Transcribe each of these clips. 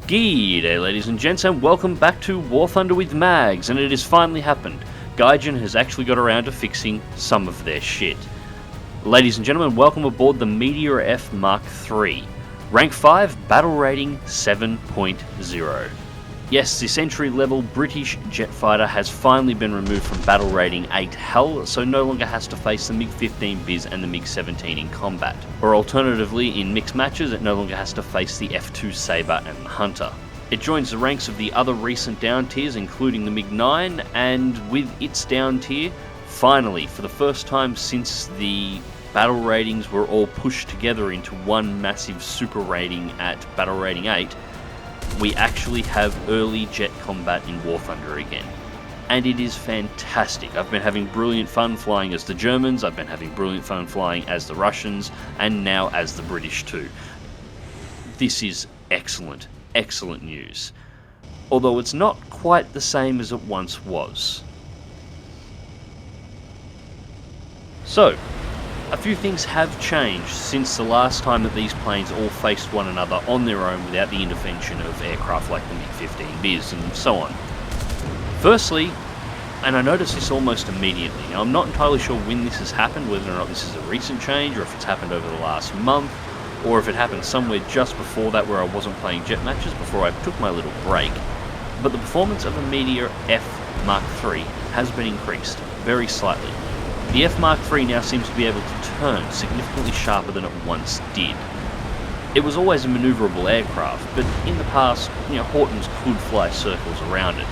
G'day ladies and gents, and welcome back to War Thunder with Mags, and it has finally happened. Gaijin has actually got around to fixing some of their shit. Ladies and gentlemen, welcome aboard the Meteor F Mark III. Rank 5, battle rating 7.0. Yes, this entry-level British jet fighter has finally been removed from battle rating 8 hell, so no longer has to face the MiG-15 Biz and the MiG-17 in combat. Or alternatively, in mixed matches, it no longer has to face the F-2 Sabre and the Hunter. It joins the ranks of the other recent down tiers, including the MiG-9, and with its down tier, finally, for the first time since the battle ratings were all pushed together into one massive super rating at battle rating 8, we actually have early jet combat in War Thunder again. And it is fantastic. I've been having brilliant fun flying as the Germans, I've been having brilliant fun flying as the Russians, and now as the British too. This is excellent, excellent news. Although it's not quite the same as it once was. So, a few things have changed since the last time that these planes all faced one another on their own without the intervention of aircraft like the MiG-15 Biz and so on. Firstly, and I noticed this almost immediately, now I'm not entirely sure when this has happened, whether or not this is a recent change, or if it's happened over the last month, or if it happened somewhere just before that where I wasn't playing jet matches before I took my little break, but the performance of the Meteor F Mark III has been increased, very slightly. The F Mark III now seems to be able to turn significantly sharper than it once did. It was always a manoeuvrable aircraft, but in the past, Hortons could fly circles around it.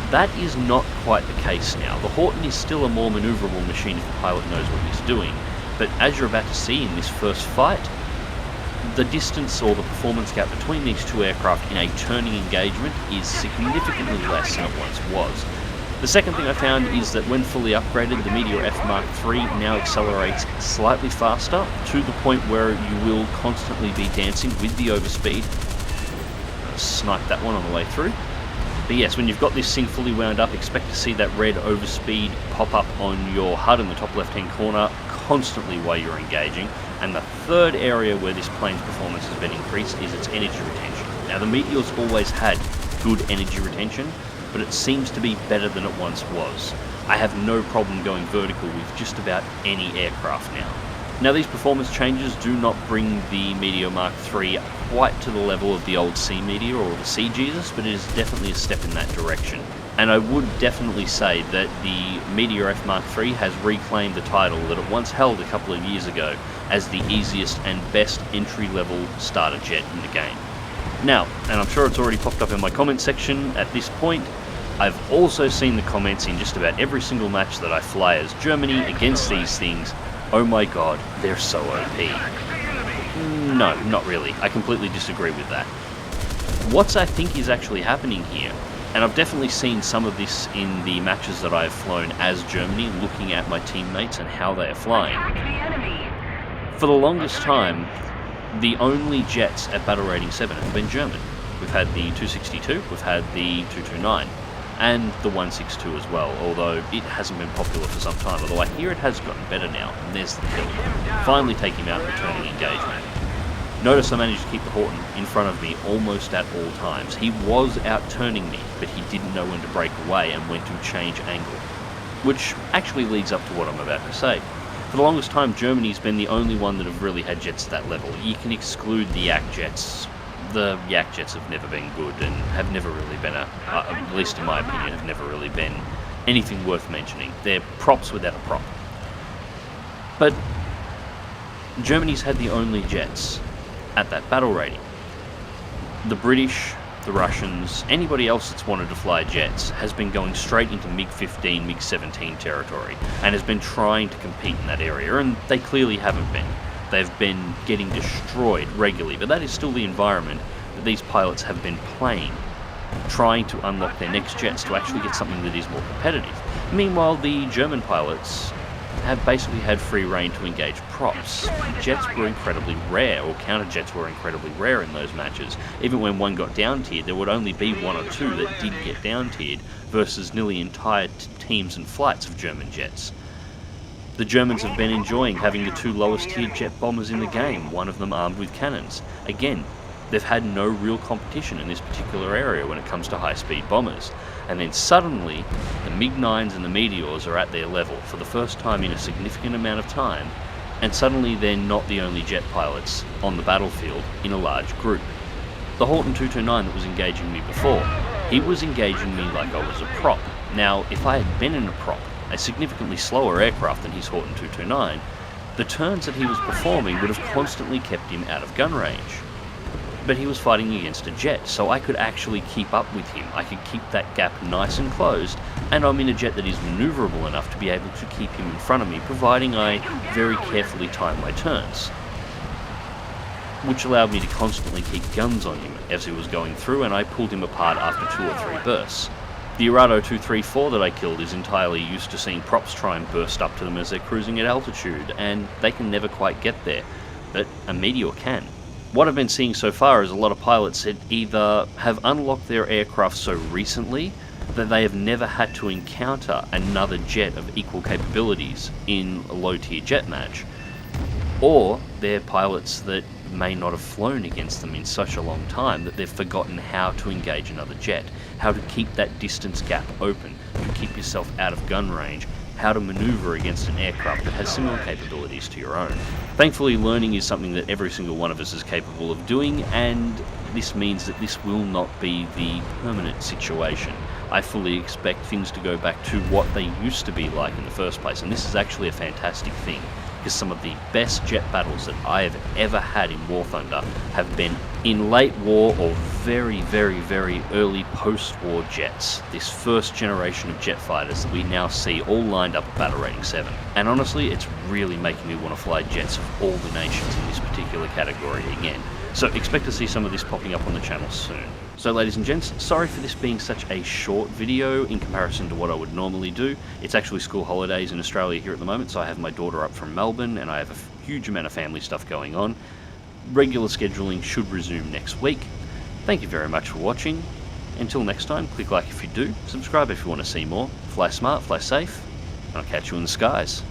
That is not quite the case now. The Horton is still a more manoeuvrable machine if the pilot knows what he's doing, but as you're about to see in this first fight, the distance or the performance gap between these two aircraft in a turning engagement is significantly less than it once was. The second thing I found is that when fully upgraded, the Meteor F Mark III now accelerates slightly faster, to the point where you will constantly be dancing with the overspeed. Snipe that one on the way through. But yes, when you've got this thing fully wound up, expect to see that red overspeed pop up on your HUD in the top left-hand corner constantly while you're engaging. And the third area where this plane's performance has been increased is its energy retention. Now, the Meteor's always had good energy retention, but it seems to be better than it once was. I have no problem going vertical with just about any aircraft now. Now, these performance changes do not bring the Meteor Mark III quite to the level of the old Sea Meteor or the Sea Jesus, but it is definitely a step in that direction. And I would definitely say that the Meteor F Mark III has reclaimed the title that it once held a couple of years ago as the easiest and best entry-level starter jet in the game. Now, and I'm sure it's already popped up in my comment section at this point, I've also seen the comments in just about every single match that I fly as Germany against these things. Oh my god, they're so OP. No, not really. I completely disagree with that. What I think is actually happening here, and I've definitely seen some of this in the matches that I've flown as Germany, looking at my teammates and how they are flying. For the longest time, the only jets at battle rating 7 have been German. We've had the 262, we've had the 229, and the 162 as well, although it hasn't been popular for some time, although I hear it has gotten better now, and there's the kill. Finally take him out in returning engagement. Notice I managed to keep the Horton in front of me almost at all times. He was out-turning me, but he didn't know when to break away and when to change angle. Which actually leads up to what I'm about to say. For the longest time, Germany's been the only one that have really had jets at that level. You can exclude the Yak jets. The Yak jets have never been good and have never really been, at least in my opinion, have never really been anything worth mentioning. They're props without a prop. But Germany's had the only jets at that battle rating. The British, the Russians, anybody else that's wanted to fly jets has been going straight into MiG-15, MiG-17 territory and has been trying to compete in that area, and they clearly haven't been. They've been getting destroyed regularly, but that is still the environment that these pilots have been playing, trying to unlock their next jets to actually get something that is more competitive. Meanwhile, the German pilots have basically had free rein to engage props. Jets were incredibly rare, or counter-jets were incredibly rare in those matches. Even when one got down-tiered, there would only be one or two that did get down-tiered, versus nearly entire teams and flights of German jets. The Germans have been enjoying having the two lowest tiered jet bombers in the game, one of them armed with cannons. Again, They've had no real competition in this particular area when it comes to high-speed bombers. And then suddenly, the MiG-9s and the Meteors are at their level for the first time in a significant amount of time, and suddenly they're not the only jet pilots on the battlefield in a large group. The Horton 229 that was engaging me before, he was engaging me like I was a prop. Now, if I had been in a prop, a significantly slower aircraft than his Horton 229, the turns that he was performing would have constantly kept him out of gun range. But he was fighting against a jet, so I could actually keep up with him. I could keep that gap nice and closed, and I'm in a jet that is manoeuvrable enough to be able to keep him in front of me, providing I very carefully time my turns, which allowed me to constantly keep guns on him as he was going through, and I pulled him apart after 2 or 3 bursts. The Arado 234 that I killed is entirely used to seeing props try and burst up to them as they're cruising at altitude, and they can never quite get there, but a Meteor can. What I've been seeing so far is a lot of pilots that either have unlocked their aircraft so recently that they have never had to encounter another jet of equal capabilities in a low-tier jet match, or they're pilots that may not have flown against them in such a long time that they've forgotten how to engage another jet, how to keep that distance gap open, to keep yourself out of gun range, how to maneuver against an aircraft that has similar capabilities to your own. Thankfully, learning is something that every single one of us is capable of doing, and this means that this will not be the permanent situation. I fully expect things to go back to what they used to be like in the first place, and this is actually a fantastic thing, because some of the best jet battles that I have ever had in War Thunder have been in late war or very, very, very early post-war jets. This first generation of jet fighters that we now see all lined up at battle rating 7. And honestly, it's really making me want to fly jets of all the nations in this particular category again. So expect to see some of this popping up on the channel soon. So ladies and gents, sorry for this being such a short video in comparison to what I would normally do. It's actually school holidays in Australia here at the moment, so I have my daughter up from Melbourne and I have a huge amount of family stuff going on. Regular scheduling should resume next week. Thank you very much for watching. Until next time, click like if you do, subscribe if you want to see more, fly smart, fly safe, and I'll catch you in the skies.